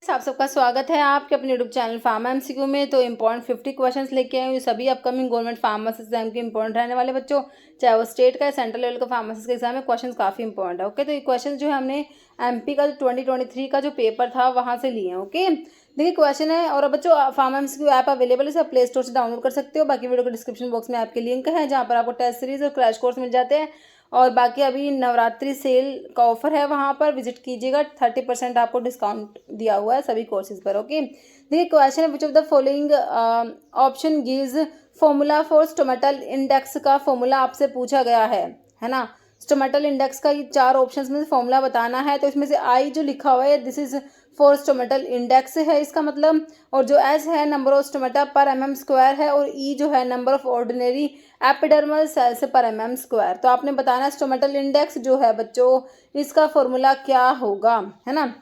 आप सबका स्वागत है आपके अपने यूट्यूब चैनल फार्मा एमसीक्यू में। तो इम्पॉर्टेंट 50 क्वेश्चंस लेके आए हुए सभी अपकमिंग गवर्नमेंट फार्मासिस्ट एग्जाम के इंपॉर्टेंट रहने वाले बच्चों, चाहे वो स्टेट का सेंट्रल लेवल का फार्मासिस्ट का एग्जाम है। क्वेश्चंस काफी इंपॉर्टेंट है। ओके, तो ये क्वेश्चन जो है हमने एमपी का जो 2023 का जो पेपर था वहां से लिए हैं। ओके, देखिए क्वेश्चन है। और बच्चों फार्मा एमसीक्यू ऐप अवेलेबल है, प्ले स्टोर से डाउनलोड कर सकते हो। बाकी वीडियो के डिस्क्रिप्शन बॉक्स में आपके लिंक है जहाँ पर आपको टेस्ट सीरीज और क्रैश कोर्स मिल जाते हैं। और बाकी अभी नवरात्रि सेल का ऑफर है, वहां पर विजिट कीजिएगा। 30% आपको डिस्काउंट दिया हुआ है सभी कोर्सेज पर। ओके, देखिए क्वेश्चन है विच of the following option gives formula for stomatal index का फॉर्मूला आपसे पूछा गया है ना। स्टोमेटल इंडेक्स का ये 4 ऑप्शंस में से फॉर्मूला बताना है। तो इसमें से आई जो लिखा हुआ है this is for stomatal index है इसका मतलब, और जो एस है number of stomata per mm square है, और ई जो है number of ordinary epidermal cells per mm square. तो आपने बताना स्टोमेटल इंडेक्स जो है बच्चों इसका फॉर्मूला क्या होगा, है ना।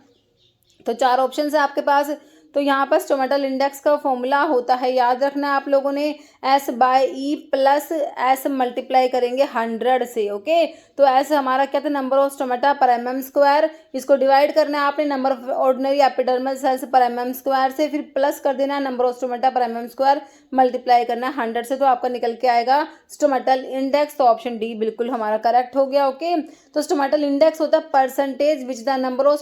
तो 4 ऑप्शन है आपके पास। तो यहाँ पर स्टोमेटल इंडेक्स का फॉर्मूला होता है, याद रखना आप लोगों ने, S by E plus S multiply करेंगे 100 से। ओके, तो एस हमारा क्या था, number of stomata per mm square. इसको डिवाइड करना है आपने number of ordinary epidermal cells per mm square से, फिर प्लस कर देना है number of stomata per mm square, multiply करना है 100 से। तो आपका निकल के आएगा स्टोमेटल इंडेक्स। तो ऑप्शन डी बिल्कुल हमारा करेक्ट हो गया। ओके, तो स्टोमेटल इंडेक्स होता है percentage which the number of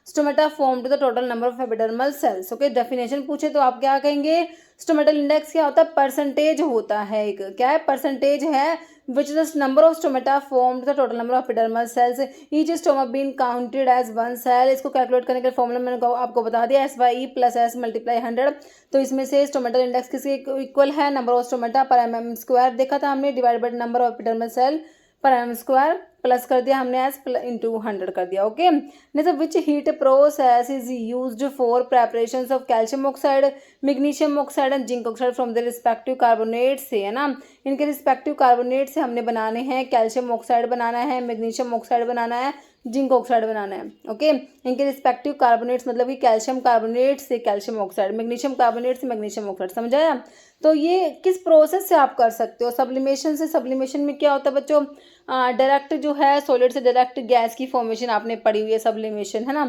stomata form to the total number of epidermal cells. Okay, definition पूछे तो आप क्या कहेंगे, स्टोमेटल इंडेक्स क्या होता है, परसेंटेज होता है। एक क्या है, परसेंटेज है which the number of stomata form to the total number of epidermal cells each stoma been counted as one cell. इसको कैलकुलेट करने के फॉर्मूला मैंने आपको बता दिया, S by E plus S multiply 100। तो इसमें से स्टोमेटल इंडेक्स किसके इक्वल है, number of stomata per mm square देखा था हमने, divide by number of epidermal cell per M square, plus कर दिया हमने एस इंटू 100 कर दिया। Okay, next which heat process is used for preparation of calcium oxide, magnesium oxide and zinc oxide from the respective carbonate से, है ना। इनके respective carbonate से हमने बनाने हैं, कैल्शियम ऑक्साइड बनाना है, मैग्नीशियम ऑक्साइड बनाना है, जिंक ऑक्साइड बनाना है। ओके, इनके रिस्पेक्टिव कार्बोनेट्स मतलब कि कैल्शियम कार्बोनेट से कैल्शियम ऑक्साइड, मैग्नीशियम कार्बोनेट से मैग्नीशियम ऑक्साइड, समझाया। तो ये किस प्रोसेस से आप कर सकते हो, सब्लिमेशन से। सब्लिमेशन में क्या होता है बच्चों, डायरेक्ट जो है सॉलिड से डायरेक्ट गैस की फॉर्मेशन आपने पढ़ी हुई है, सब्लिमेशन, है ना।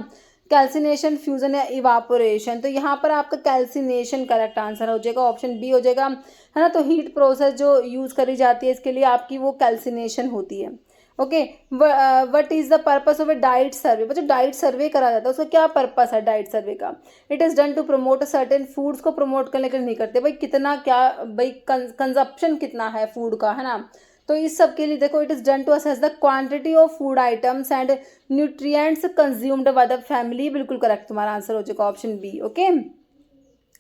कैल्सिनेशन, फ्यूजन या इवापोरेशन, तो यहाँ पर आपका कैल्सिनेशन करेक्ट आंसर हो जाएगा, ऑप्शन बी हो जाएगा, है ना। तो हीट प्रोसेस जो यूज करी जाती है इसके लिए आपकी वो कैल्सिनेशन होती है। Okay, what is the purpose of a diet survey, बच्चों डाइट सर्वे करा जाता है, उसका क्या पर्पस है डाइट सर्वे का, it is done to promote certain foods को प्रमोट करने के लिए नहीं करते भाई, कितना क्या भाई कंजप्शन कितना है फूड का, है ना। तो इस सब के लिए देखो, it is done to assess the quantity of food items and nutrients consumed by the family, बिल्कुल करेक्ट तुम्हारा आंसर हो जाएगा ऑप्शन बी। ओके,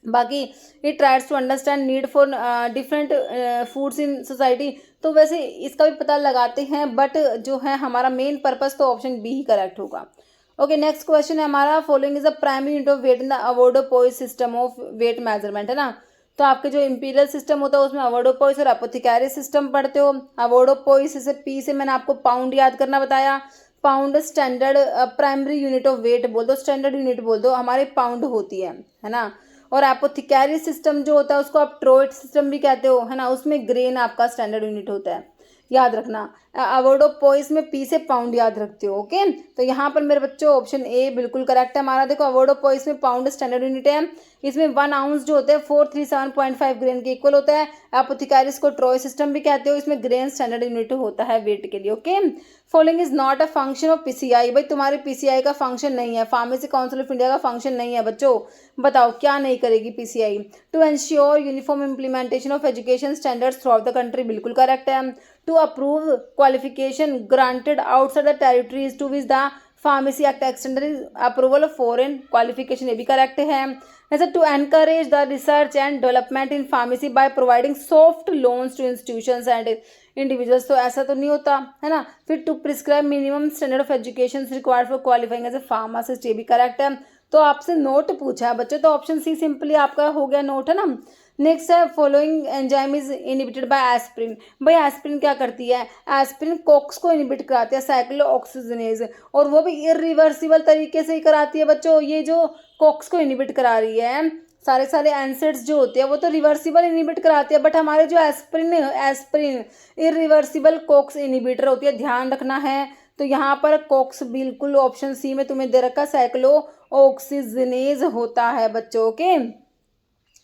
बाकी it tries to understand need for different foods in society, तो वैसे इसका भी पता लगाते हैं, बट जो है हमारा मेन पर्पस तो ऑप्शन बी ही करेक्ट होगा। ओके, नेक्स्ट क्वेश्चन है हमारा, following is the primary unit of weight in the avoirdupois system of weight measurement, है ना। तो आपके जो इंपीरियल सिस्टम होता है उसमें अवोर्डोपोइस और एपोथिकेरी सिस्टम पढ़ते हो। अवोर्डोपोइस से पी से मैंने आपको पाउंड याद करना बताया, pound standard primary unit of weight बोल दो, स्टैंडर्ड यूनिट बोल दो, हमारे पाउंड होती है ना। और एपोथिकेरी सिस्टम जो होता है उसको आप ट्रोइट सिस्टम भी कहते हो, है ना, उसमें ग्रेन आपका स्टैंडर्ड यूनिट होता है, याद रखना। अवोर्डोपोइस में पी से पाउंड याद रखते हो। ओके, तो यहाँ पर मेरे बच्चों ऑप्शन ए बिल्कुल करेक्ट है हमारा। देखो अवोर्डोपोइस में पाउंड स्टैंडर्ड यूनिट है, इसमें 1 आउंस जो होता है 437.5 ग्रेन के इक्वल होता है। एपोथिकेरिस को ट्रोय सिस्टम भी कहते हो, इसमें ग्रेन स्टैंडर्ड यूनिट होता है वेट के लिए। Okay, following is not a function of PCI, भाई तुम्हारे पीसीआई का फंक्शन नहीं है, फार्मेसी काउंसिल ऑफ इंडिया का फंक्शन नहीं है बच्चों, बताओ क्या नहीं करेगी PCI, to ensure uniform implementation of education standards throughout the country, बिल्कुल करेक्ट है। To approve qualification granted outside the territories to which the Pharmacy Act extended approval of foreign qualification, ये भी करेक्ट है। जैसे to encourage the research and development in pharmacy by providing soft loans to institutions and individuals, तो ऐसा तो नहीं होता, है ना। फिर to prescribe minimum standard of education required for qualifying as a pharmacist, ये भी करेक्ट है। तो आपसे नोट पूछा है बच्चों, तो ऑप्शन सी सिंपली आपका हो गया नोट, है ना। नेक्स्ट है, following enzyme is inhibited by aspirin, भाई एस्पिरिन क्या करती है, एस्पिरिन कोक्स को इनिबिट कराती है, साइक्लोऑक्सीजनेज, और वो भी इरिवर्सिबल तरीके से ही कराती है बच्चों। ये जो कोक्स को इनिबिट करा रही है, सारे सारे एंसिड्स जो होते हैं वो तो रिवर्सिबल इनिबिट कराते हैं, बट हमारे जो एस्पिरिन इरिवर्सिबल कोक्स इनिबिटर होती है, ध्यान रखना है। तो यहाँ पर कॉक्स बिल्कुल ऑप्शन सी में तुम्हें दे रखा साइक्लोऑक्सीजनेज होता है बच्चों के।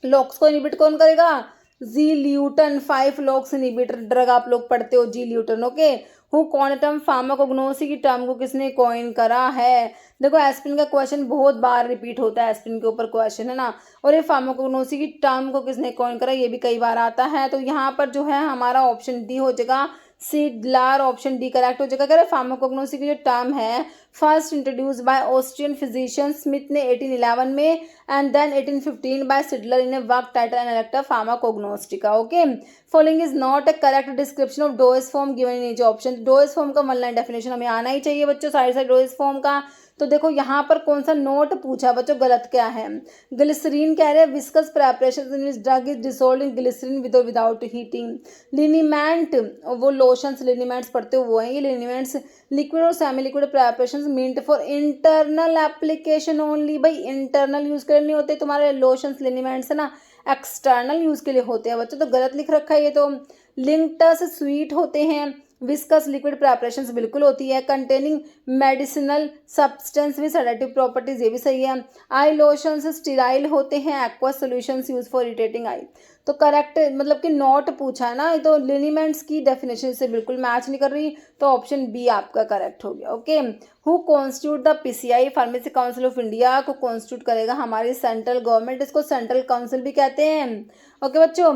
लॉक्स को इनिबिट कौन करेगा? Zileuton, 5 LOX inhibitor drug आप लोग पढ़ते हो, zileuton. Okay, who quantum pharmacognosy की टर्म को किसने कॉइन करा है? देखो एस्पिरिन का क्वेश्चन बहुत बार रिपीट होता है, एस्पिरिन के ऊपर क्वेश्चन है ना, और ये फार्माकोग्नोसी की टर्म को किसने कॉइन करा, ये भी कई बार आता है। तो यहाँ पर जो है हमारा ऑप्शन डी हो जाएगा, सिडलार, ऑप्शन डी करेक्ट हो जाएगा। अगर फार्माकोग्नोसी की जो टर्म है first introduce by Austrian physician Smith ने 1811 में and then 1815 by Seydler in a work title analecta pharmacognostica. Okay, following is not a correct description of dose form given in each option. Dose form का one line definition हमें आना ही चाहिए बच्चों, side से does form का। तो देखो यहाँ पर कौन सा नोट पूछा बच्चों, गलत क्या है? ग्लिसरीन कह रहे हैं viscous preparation in which drug is dissolved in glycerine with और विदाउट हीटिंग। लिनीमेंट, वो लोशंस लिनीमेंट्स पढ़ते हो वो है ये लिनीमेंट्स, लिक्विड और semi liquid preparations meant for internal application only. भाई इंटरनल यूज के लिए नहीं होते तुम्हारे लोशंस लिनीमेंट्स है ना, एक्सटर्नल यूज के लिए होते हैं बच्चों, तो गलत लिख रखा है ये तो। लिंक्टस स्वीट होते हैं, विस्कस लिक्विड प्रेपरेशंस बिल्कुल होती है, containing medicinal substance with sedative properties, ये भी सही है। आई लोशंस स्टीराइल होते हैं, aqua solutions use for irritating eye. तो करेक्ट मतलब कि नॉट पूछा है ना, ये तो लिनीमेंट्स की डेफिनेशन से बिल्कुल मैच नहीं कर रही, तो ऑप्शन बी आपका करेक्ट हो गया। Okay, who constitute the PCI, pharmacy Council of India को कॉन्स्टिट्यूट करेगा हमारी सेंट्रल गवर्नमेंट, इसको सेंट्रल काउंसिल भी कहते हैं। ओके बच्चों,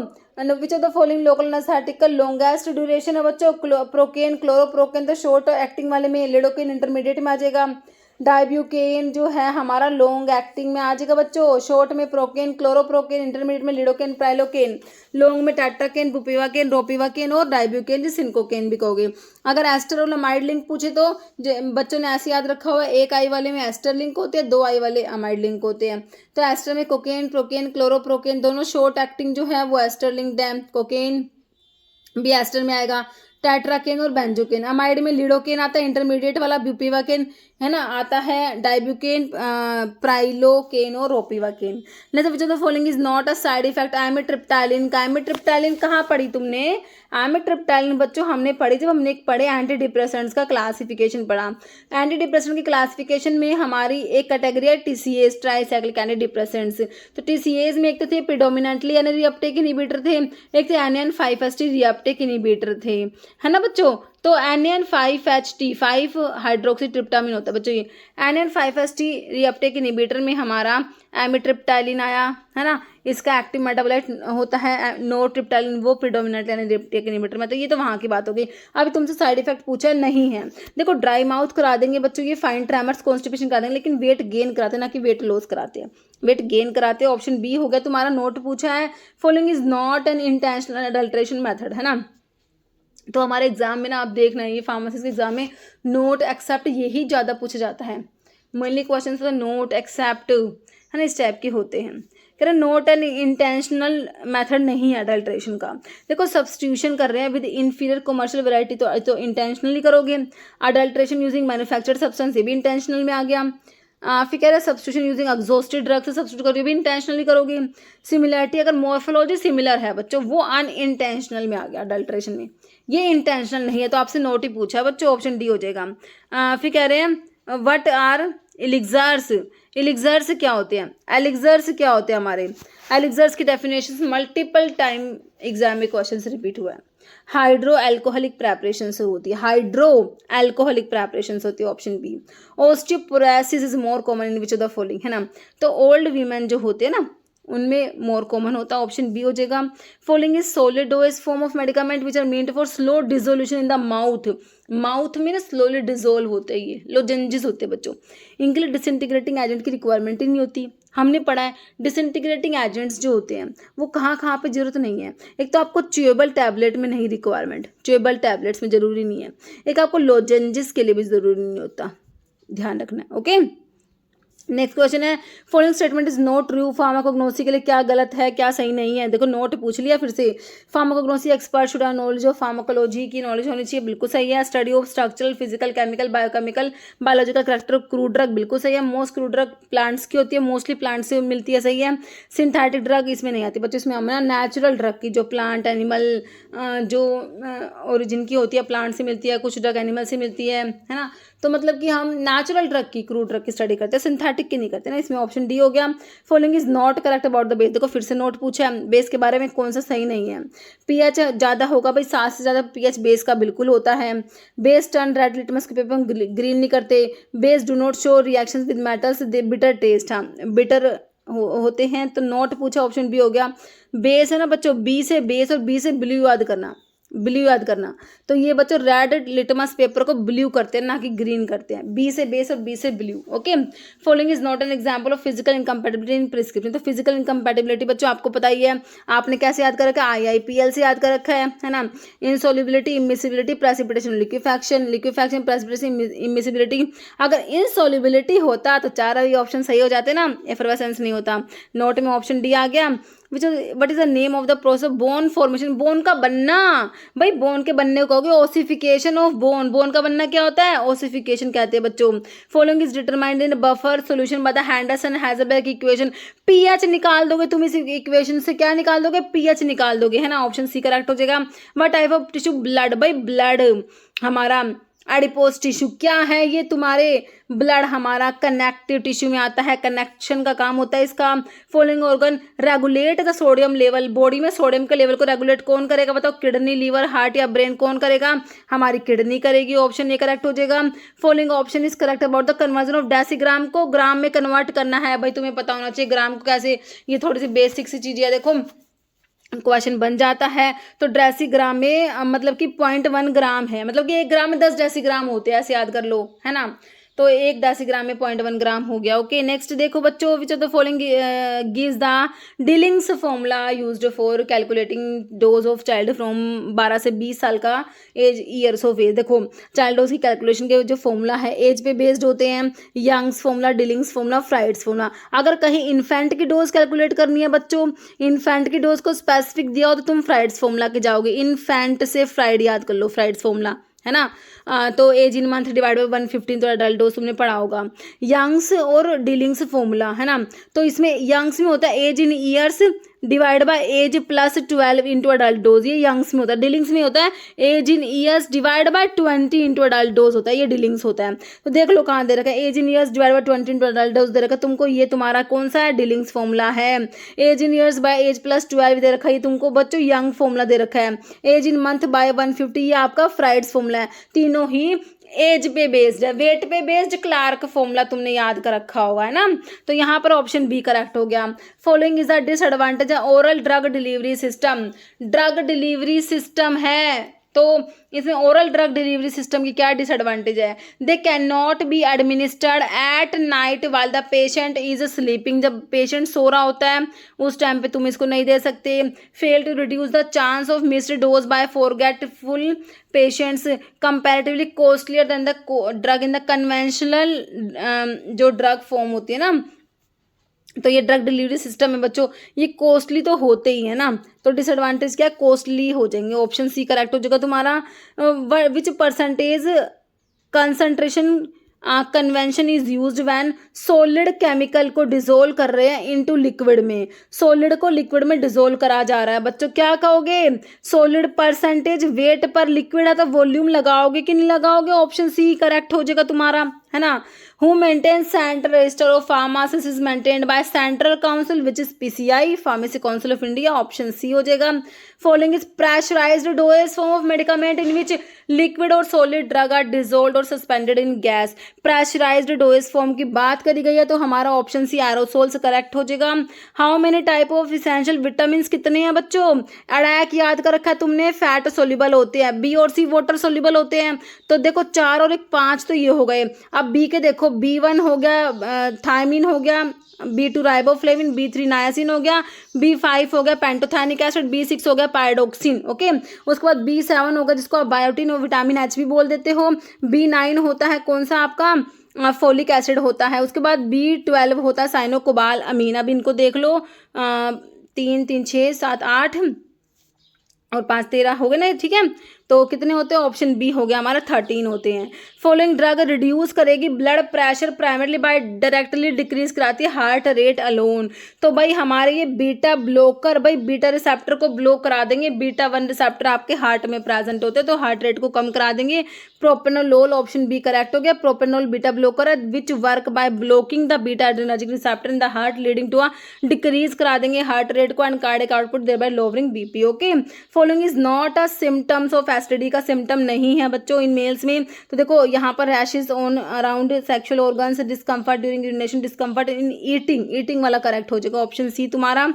which of the following local anaesthetic का लॉन्गेस्ट ड्यूरेशन है बच्चों? प्रोकेन, क्लोरोप्रोकेन, तो शॉर्ट एक्टिंग वाले में, लिडोकेन इंटरमीडिएट में आ जाएगा। डाइब्यूकेन जो है हमारा लॉन्ग एक्टिंग में आ जाएगा बच्चों, शॉर्ट में प्रोकेन, क्लोरोप्रोकेन, इंटरमीडिएट में लिडोकेन, प्राइलोकेन, लॉन्ग में टेट्राकेन, बुपिवाकेन, रोपिवाकेन और डाइब्यूकेन, जिसे सिनकोकेन भी कहोगे। अगर एस्टर और अमाइड लिंक पूछे तो बच्चों ने ऐसे याद रखा हुआ है, एक आई वाले में एस्टर लिंक होते हैं, 2 आई वाले अमाइड लिंक होते हैं। तो एस्टर में कोकेन, प्रोकेन, क्लोरोप्रोकेन दोनों शॉर्ट एक्टिंग जो है वो एस्टर लिंक्ड है, कोकेन भी एस्टर में आएगा, टेट्राकेन और बेंजोकेन। अमाइड में लिडोकेन आता है, इंटरमीडिएट वाला ब्यूपीवाकेन है ना आता है, डाइब्यूकेन, प्राइलोकेन और ropivacaine. Next which of the following is not a side effect amitriptyline का। एमिट्रिप्टाइलिन कहाँ पढ़ी तुमने? एमिट्रिप्टाइलिन बच्चों हमने पढ़ी जब हमने पढ़े एंटी डिप्रेसेंट्स का क्लासिफिकेशन पढ़ा। एंटी डिप्रेसेंट की क्लासिफिकेशन में हमारी एक कैटेगरी है टीसीएस, ट्राइसाइक्लिक एंटी डिप्रेसेंट्स। तो टीसीएस में एक तो थे प्रिडोमिनेंटली एन रीअपटेक इनहिबिटर थे, एक थे NN5-HT रीअपटेक इनहिबिटर थे, है ना बच्चों। तो NN5-HT 5 हाइड्रोक्सीट्रिप्टामिन होता है बच्चों ये। NN5-HT रीअपटेक इनहिबिटर में हमारा एमिट्रिप्टाइलिन आया है ना, इसका एक्टिव मेटाबोलाइट होता है नोट्रिप्टाइलिन, वो प्रिडोमिनेंटली एरिप्टेक इनहिबिटर में। तो ये तो वहाँ की बात हो गई। अभी तुमसे साइड इफेक्ट पूछा नहीं है। देखो ड्राई माउथ करा देंगे बच्चों, ये फाइन ट्रेमर्स, कॉन्स्टिपेशन करा देंगे, लेकिन वेट गेन कराते हैं ना कि वेट लॉस कराते हैं, वेट गेन कराते हैं। ऑप्शन बी हो गया तुम्हारा। नोट पूछा है following is not N intentional adulteration method, है ना। तो हमारे एग्जाम में ना आप देखना ये फार्मेसी के एग्जाम में नोट एक्सेप्ट यही ज़्यादा पूछा जाता है। मेनली क्वेश्चन नोट एक्सेप्ट है ना, इस टाइप के होते हैं। कह रहे नोट एंड इंटेंशनल मेथड नहीं है अडल्ट्रेशन का। देखो सब्सटीट्यूशन कर रहे हैं विद इन्फीरियर कमर्शियल वैरायटी, तो इंटेंशनली करोगे। अडल्ट्रेशन यूजिंग मैन्युफैक्चर्ड सब्सटेंस, ये भी इंटेंशनल में आ गया। फिर कह रहे हैं सब्सटीट्यूशन यूजिंग एग्जॉस्टेड ड्रग से सब्सटीट्यूट करोगे, भी इंटेंशनली करोगे। सिमिलैरिटी अगर मॉर्फोलॉजी सिमिलर है बच्चों, वो अनइंटेंशनल में आ गया अडल्ट्रेशन में, ये इंटेंशनल नहीं है। तो आपसे नोट ही पूछा बच्चों, ऑप्शन डी हो जाएगा। फिर कह रहे हैं व्हाट आर एलिक्सर्स, एलिक्सर्स क्या होते हैं? एलिक्सर्स क्या होते हैं हमारे? एलिक्सर्स की डेफिनेशन मल्टीपल टाइम एग्जाम में क्वेश्चन से रिपीट हुआ है। हाइड्रो एल्कोहलिक प्रेपरेशन से होती है, हाइड्रो एल्कोहलिक प्रेपरेशन से होती है, option B. Osteoporosis is more common in which of the following, है ना। तो ओल्ड वीमेन जो होते हैं ना उनमें मोर कॉमन होता है, ऑप्शन बी हो जाएगा। Following is solid dose form of medicament which are meant for slow dissolution in the mouth, mouth में ना स्लोली डिसोल्व होते हैं, ये लोजेंजिस होते हैं बच्चों। इनके लिए डिसइंटीग्रेटिंग एजेंट की रिक्वायरमेंट ही नहीं होती। हमने पढ़ा है डिसइंटीग्रेटिंग एजेंट्स जो होते हैं वो कहाँ कहाँ पे जरूरत नहीं है। एक तो आपको च्यूएबल टैबलेट में नहीं रिक्वायरमेंट, च्यूएबल टैबलेट्स में जरूरी नहीं है। एक आपको लोजेंजिस के लिए भी जरूरी नहीं होता, ध्यान रखना है। ओके, नेक्स्ट क्वेश्चन है, following statement is not true, pharmacognosy के लिए क्या गलत है क्या सही नहीं है। देखो नोट पूछ लिया फिर से, pharmacognosy expert should have knowledge of pharmacology की नॉलेज होनी चाहिए, बिल्कुल सही है। Study of structural physical chemical biochemical biological character crude drug, बिल्कुल सही है। मोस्ट क्रूड ड्रग प्लांट्स की होती है, मोस्टली प्लांट से मिलती है, सही है। सिंथेटिक ड्रग इसमें नहीं आती बच्चों, इसमें हमारा नेचुरल ड्रग की जो प्लांट एनिमल जो ओरिजिन की होती है प्लांट से मिलती है, कुछ ड्रग एनिमल से मिलती है ना। तो मतलब कि हम नेचुरल ड्रग की क्रूड ड्रग की स्टडी करते हैं, सिंथेटिक की नहीं करते ना। इसमें ऑप्शन डी हो गया। Following is not correct about the base. देखो फिर से नोट पूछा है, बेस के बारे में कौन सा सही नहीं है। पीएच ज़्यादा होगा भाई, 7 से ज़्यादा पीएच बेस का बिल्कुल होता है। बेस टर्न रेड लिटमस के पेपर ग्रीन नहीं करते। Base do not show reaction with metals, they bitter taste, हाँ बिटर होते हैं। तो नॉट पूछा, ऑप्शन बी हो गया। बेस है ना बच्चों, बी से बेस और बी से ब्लू याद करना, ब्लू याद करना। तो ये बच्चों रेड लिटमस पेपर को ब्लू करते हैं ना कि ग्रीन करते हैं। बी से बेस और बी से blue. Okay, following is not an example of physical incompatibility in prescription. तो फिजिकल इनकम्पैटिबिलिटी बच्चों आपको पता ही है, आपने कैसे याद कर रखा है, IIPL से याद कर रखा है ना। इनसॉल्युबिलिटी, immiscibility, precipitation, liquefaction, liquefaction, precipitation, immiscibility. अगर इनसॉल्युबिलिटी होता तो 4 अभी ऑप्शन सही हो जाते ना, एफरवेसेंस नहीं होता। नोट में ऑप्शन डी आ गया। What is the name of the process bone formation, bone का बनना। भाई बोन के बनने को कहोगे ओसिफिकेशन ऑफ बोन, बोन का बनना क्या होता है, ओसिफिकेशन कहते हैं बच्चों। Following is determined in buffer solution by the Henderson Hasselbalch equation. PH निकाल दोगे तुम इस इक्वेशन से, क्या निकाल दोगे, पीएच निकाल दोगे, है ना। ऑप्शन सी करेक्ट हो जाएगा। What type of tissue, blood. भाई ब्लड हमारा एडिपोज टिश्यू क्या है, ये तुम्हारे ब्लड हमारा कनेक्टिव टिश्यू में आता है, कनेक्शन का काम होता है इसका। Following organ regulate the sodium level, body में सोडियम के लेवल को रेगुलेट कौन करेगा बताओ, किडनी, लीवर, हार्ट या ब्रेन, कौन करेगा, हमारी किडनी करेगी। ऑप्शन ए करेक्ट हो जाएगा। Following option is correct about the conversion of decigram, को ग्राम में कन्वर्ट करना है। भाई तुम्हें पता होना चाहिए ग्राम को कैसे, ये थोड़ी सी बेसिक सी चीज़ है, देखो क्वेश्चन बन जाता है। तो डेसीग्राम में मतलब कि 0.1 ग्राम है, मतलब कि 1 ग्राम में 10 डेसीग्राम होते हैं, ऐसे याद कर लो, है ना। तो 1 डेसीग्राम में 0.1 ग्राम हो गया। ओके, नेक्स्ट देखो बच्चों, which of the following gives the Dilling's formula used for calculating dose of child from 12 से 20 साल का एज, ईयर्स ऑफ एज। देखो चाइल्ड डोज की कैलकुलेशन के जो फॉर्मूला है एज पे बेस्ड होते हैं, Young's formula, Dilling's formula, Fried's formula. अगर कहीं इन्फेंट की डोज कैलकुलेट करनी है बच्चों, इन्फेंट की डोज को स्पेसिफिक दिया हो तो तुम फ्राइड्स फॉर्मूला के जाओगे, इन्फेंट से फ्राइड याद कर लो, फ्राइड्स फॉर्मूला, है ना। तो age in month divide by 115, तो एडल्ट डोज तुमने पढ़ा होगा। यंग्स और डीलिंग्स फॉर्मूला, है ना। तो इसमें यंग्स में होता है age in years divide by age plus 12 into adult dose, ये यंग्स में होता है। डीलिंग्स में होता है age in years divide by 20 into adult dose होता है, ये डीलिंग्स होता है। तो देख लो कहाँ दे रखा है, age in years divide by 20 into adult dose दे रखा है तुमको, ये तुम्हारा कौन सा है, डीलिंग्स फॉर्मूला है। Age in years by age plus 12 दे रखा है तुमको बच्चों, यंग फॉर्मूला दे रखा है। एज इन मंथ बाय 150, ये आपका फ्राइड्स फॉर्मूला है। तीनों ही एज पे बेस्ड है, वेट पे बेस्ड क्लार्क फॉर्मूला तुमने याद कर रखा होगा, है ना। तो यहाँ पर ऑप्शन बी करेक्ट हो गया। Following is the disadvantage oral drug delivery system, drug delivery system है तो इसमें ओरल ड्रग डिलीवरी सिस्टम की क्या डिसएडवांटेज है, they can not be administered at night while the patient is sleeping, जब patient so रहा होता है उस टाइम पे तुम इसको नहीं दे सकते। Fail to reduce the chance of missed dose by forgetful patients, comparatively costlier than the drug in the conventional जो ड्रग फॉर्म होती है ना। तो ये ड्रग डिलीवरी सिस्टम है बच्चों, ये कॉस्टली तो होते ही है ना, तो डिसएडवांटेज क्या, कॉस्टली हो जाएंगे। ऑप्शन सी करेक्ट हो जाएगा तुम्हारा। Which percentage concentration convention is used when solid chemical को डिजोल्व कर रहे हैं इनटू लिक्विड में, सॉलिड को लिक्विड में डिजोल्व करा जा रहा है बच्चों, क्या कहोगे, सॉलिड परसेंटेज, वेट पर लिक्विड है तो वॉल्यूम लगाओगे कि नहीं लगाओगे, ऑप्शन सी करेक्ट हो जाएगा तुम्हारा, है ना। Who maintains central register of pharmacies is maintained by Central Council which is PCI, Pharmacy Council of India, option C हो जाएगा। Following is pressurized dosage form of medicament in which liquid or solid drug are dissolved or suspended in gas, pressurized dosage form की बात करी गई है तो हमारा option C aerosol से करेक्ट हो जाएगा। How many type of essential vitamins कितने हैं बच्चों, अड़ैक याद कर रखा है तुमने, फैट सोल्यूबल होते हैं, बी और सी वाटर सोल्यूबल होते हैं, तो देखो 4 और 1 5 तो ये हो गए। अब बी के देखो B1 हो गया थायमिन हो गया, B2 राइबोफ्लेविन, B3 नायासिन हो गया, B5 हो गया पेंटोथैनिक एसिड, B6 हो गया पायरोक्सिन। ओके, उसके बाद B7 होगा जिसको आप बायोटिन और विटामिन H भी बोल देते हो। B9 होता है कौन सा आपका फोलिक एसिड होता है। उसके बाद B12 होता है साइनोकोबाल अमीन। अब इनको देख लो, 3 3 6 7 8 और 5 13 हो गए ना, ठीक है। तो कितने होते हैं, ऑप्शन बी हो गया हमारा 13 होते हैं। फॉलोइंग ड्रग रिड्यूस करेगी blood pressure primarily bye directly decrease कराती है हार्ट रेट अलोन। तो भाई हमारे ये बीटा ब्लॉकर भाई बीटा रिसेप्टर को ब्लॉक करा देंगे। बीटा 1 रिसेप्टर आपके हार्ट में प्रेजेंट होते हैं तो हार्ट रेट को कम करा देंगे। प्रोपेनोलोल ऑप्शन बी करेक्ट हो गया। प्रोपेनोल बीटा ब्लॉकर है which work by blocking the beta adrenergic receptor in the heart leading to a decrease करा देंगे हार्ट रेट को and cardiac output thereby lowering BP. Okay, following is not a symptoms of STD का symptom नहीं है बच्चों in males में। तो देखो यहाँ पर rashes on around sexual organs, discomfort during urination, discomfort in eating वाला करेक्ट हो जाएगा, ऑप्शन सी तुम्हारा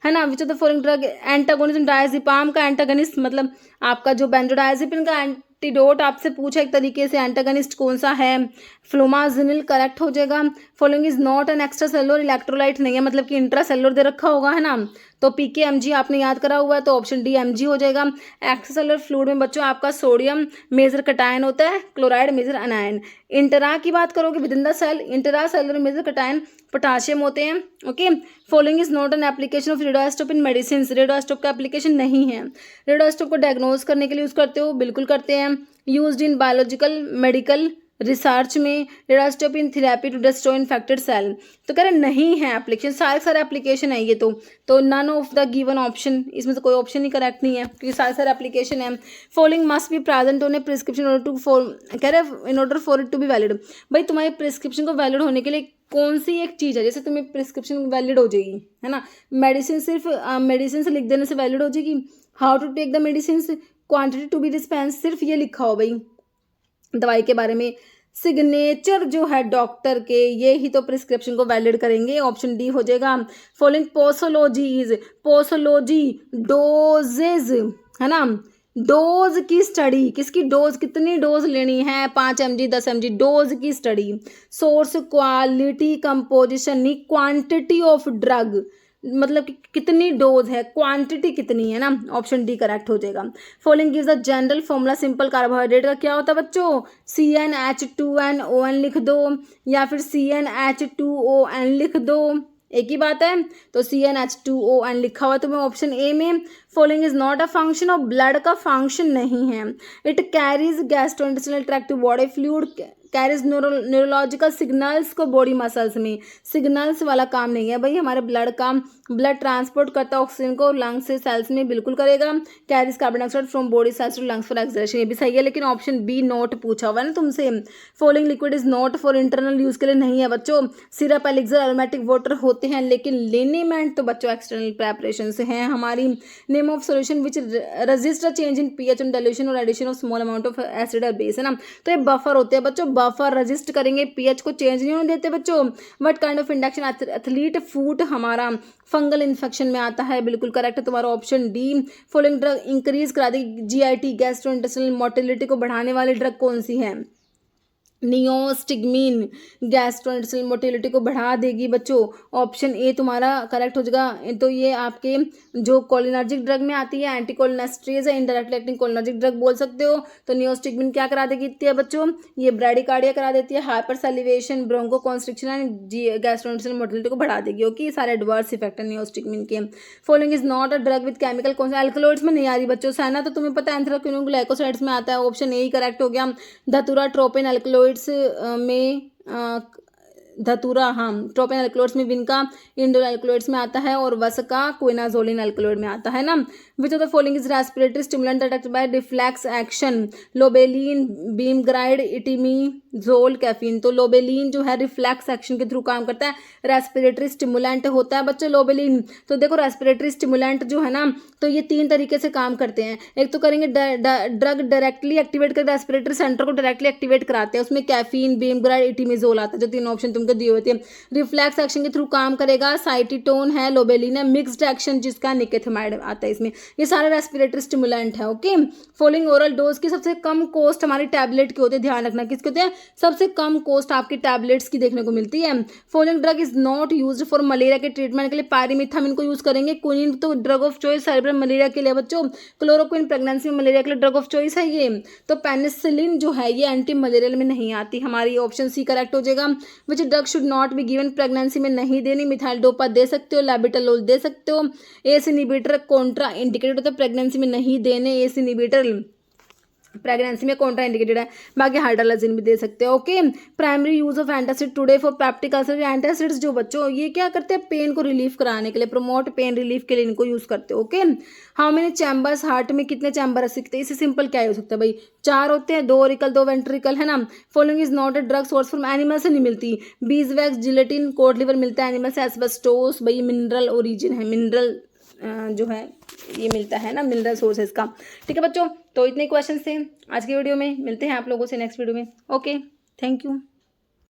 है ना। Which of the following drug antagonism, diazepam का एंटागनिस्ट मतलब आपका जो बेंजोडायजेपिन का एंटीडोट आपसे पूछा एक तरीके से, एंटागनिस्ट कौन सा है, फ्लोमाजिनिल करेक्ट हो जाएगा। Following is not an extra cellular electrolyte नहीं है, मतलब कि इंट्रा सेलुलर दे रखा होगा है ना, तो PKMg आपने याद करा हुआ है तो ऑप्शन डी Mg हो जाएगा। एक्स्ट्रा सेलुलर फ्लूइड में बच्चों आपका सोडियम मेजर कटायन होता है, क्लोराइड मेजर अनायन। इंटरा की बात करोगे within the cell, intra cellular major cation potassium होते हैं। Okay, following is not an application of radioisotope in medicine, radioisotope का एप्लीकेशन नहीं है। रेडियोइसोटोप को डायग्नोज करने के लिए यूज करते हो, बिल्कुल करते हैं। Used in biological medical research में, radioisotope in therapy to destroy infected cell. तो कह रहे नहीं है एप्लीकेशन, सारे एप्लीकेशन है ये तो none of the given option, इसमें से कोई ऑप्शन ही करेक्ट नहीं है क्योंकि सारे एप्लीकेशन है। Following must be present on a prescription in order to कह रहे in order for it to be valid. भाई तुम्हारी प्रिस्क्रिप्शन को वैलिड होने के लिए कौन सी एक चीज़ है, जैसे तुम्हें प्रिस्क्रिप्शन वैलिड हो जाएगी है ना, मेडिसिन सिर्फ मेडिसिन से लिख देने से वैलिड हो जाएगी। How to take the medicine, quantity to be dispense, सिर्फ ये लिखा हो भाई दवाई के बारे में। सिग्नेचर जो है डॉक्टर के, ये ही तो प्रिस्क्रिप्शन को वैलिड करेंगे, ऑप्शन डी हो जाएगा। फॉलोइंग पोसोलॉजी डोजेज है ना, डोज की स्टडी, किसकी डोज, कितनी डोज लेनी है, 5 mg 10 mg, डोज की स्टडी। सोर्स क्वालिटी कंपोजिशन नहीं, क्वांटिटी ऑफ ड्रग, मतलब कि कितनी डोज है, क्वांटिटी कितनी है ना, ऑप्शन डी करेक्ट हो जाएगा। Following gives the general formula simple carbohydrate का क्या होता है बच्चों, CnH2nOn लिख दो या फिर CnH2ON लिख दो, एक ही बात है। तो CnH2ON लिखा हुआ तुम्हें ऑप्शन ए में। Following is not a function of blood का फंक्शन नहीं है। It carries gastrointestinal tract to body fluid, carries neurological signals को बॉडी मसल्स में, सिग्नल्स वाला काम नहीं है भाई हमारे ब्लड का। ब्लड ट्रांसपोर्ट करता है ऑक्सीजन को लंग्स से सेल्स में, बिल्कुल करेगा। Carries carbon dioxide from body cells to lungs for excretion, ये भी सही है, लेकिन ऑप्शन बी नॉट पूछा हुआ है ना तुमसे। Following liquid is not for internal use के लिए नहीं है बच्चों। सिरप, एलिक्सर, एरोमेटिक वाटर होते हैं, लेकिन लिनीमेंट तो बच्चों एक्सटर्नल प्रेपरेशन से हैं हमारी। Name of solution which resist a change in pH on dilution और addition of small amount of acid और बेस है ना, तो ये बफर होते हैं बच्चों, बफर रेजिस्ट करेंगे, pH को चेंज नहीं होने देते बच्चों। What kind of infection, athlete foot हमारा फंगल इन्फेक्शन में आता है, बिल्कुल करेक्ट है तुम्हारा option D. Following drug increase करा देगी GIT गैस्ट्रोइंटेस्टाइनल मोटिलिटी को बढ़ाने वाली ड्रग कौन सी है, नियोस्टिग्मीन गैस्ट्रोइंटेस्टाइनल मोटिलिटी को बढ़ा देगी बच्चों, ऑप्शन ए तुम्हारा करेक्ट हो जाएगा। तो ये आपके जो कोलिनर्जिक ड्रग में आती है, एंटीकोलिनेस्ट्रेज है, इनडायरेक्टली एक्टिंग कोलिनर्जिक ड्रग बोल सकते हो। तो नियोस्टिग्मीन क्या करा देगी है बच्चों, ये ब्रैडिकार्डिया करा देती है, hypersalivation, bronchoconstriction and gastrointestinal motility को बढ़ा देगी। ओके, ये सारे एडवर्स इफेक्ट है नियोस्टिग्मीन के। Following is not a drug with chemical, कौन सा, एल्कलॉइड्स में नहीं आ रही बच्चों, साइना तो तुम्हें पता है एंथ्राक्विनोन ग्लाइकोसाइड्स में आता है, ऑप्शन ए ही करेक्ट हो गया। धतूरा, ट्रोपिन, एल्कलॉइड्स में धतूरा, हाँ ट्रोपिन एल्कलॉइड्स में विनका, इंडोल एल्कलॉइड्स में आता है, और वसका क्विनाजोलिन एल्कलॉइड में आता है ना। Which of the following is respiratory stimulant acted by reflex action, lobeline, bemegride, etimizole, caffeine. तो लोबेलिन जो है रिफ्लेक्स एक्शन के थ्रू काम करता है, रेस्पिरेटरी स्टिमुलेंट होता है बच्चों लोबेलिन। तो देखो रेस्पिरेटरी स्टिमुलेंट जो है ना, तो ये 3 तरीके से काम करते हैं। एक तो करेंगे ड्रग डायरेक्टली एक्टिवेट कर रेस्पिरेटरी सेंटर को डायरेक्टली एक्टिवेट कराते हैं, उसमें कैफीन, बीमग्राइड, इटिमीजोल आता है, जो 3 ऑप्शन तुमको के दिए हुए थे। रिफ्लेक्स एक्शन के थ्रू काम करेगा, साइटिटोन है, लोबेलिन है, मिक्स्ड एक्शन जिसका निकेथेमाइड आता है इसमें। ये सारे रेस्पिरेटरी स्टिमुलेंट है। ओके, फॉलोइंग ओरल डोज की सबसे कम कॉस्ट हमारी टैबलेट की होती है, ध्यान रखना किसके होते हैं, सबसे कम कॉस्ट आपकी टैबलेट्स की देखने को मिलती है। Following drug is not used for malaria के ट्रीटमेंट के लिए पायरिमिथामिन को यूज करेंगे। क्विनिन तो drug of choice cerebral malaria के लिए बच्चों, क्लोरोक्विन प्रेगनेंसी में मलेरिया के लिए ड्रग ऑफ चॉइस है ये। तो पेनिसिलिन जो है ये एंटी मलेरियल में नहीं आती, हमारी ऑप्शन सी करेक्ट हो जाएगा। Which drug should not be given, pregnancy में नहीं देनी, मिथाइल डोपा दे सकते हो, लैबिटालोल दे सकते हो। एस इनहिबिटर कॉन्ट्रा इंडिकेटेड होता है, प्रेगनेंसी में नहीं देने एस इनहिबिटर, प्रेगनेंसी में कॉन्ट्रा इंडिकेटेड है। बाकी हाइड्रोलाजिन भी दे सकते हैं। Okay, primary use of antacid today for peptic ulcer. Antacids जो बच्चों ये क्या करते हैं, पेन को रिलीफ कराने के लिए, प्रोमोट पेन रिलीफ के लिए इनको यूज करते हैं। Okay, how many chambers, heart में कितने चैम्बर सकते हैं, इससे सिंपल क्या हो सकता है भाई, 4 होते हैं, 2 ओरिकल 2 वेंट्रिकल है ना। Following is not a drug source from animal से नहीं मिलती, bees wax, gelatin, code liver मिलता है एनिमल से, एस्बेस्टोस भाई मिनरल ओरिजिन है, मिनरल जो है ये मिलता है ना, मिनरल सोर्सेज का। ठीक है बच्चों, तो इतने क्वेश्चन थे आज की वीडियो में, मिलते हैं आप लोगों से नेक्स्ट वीडियो में। Okay, thank you.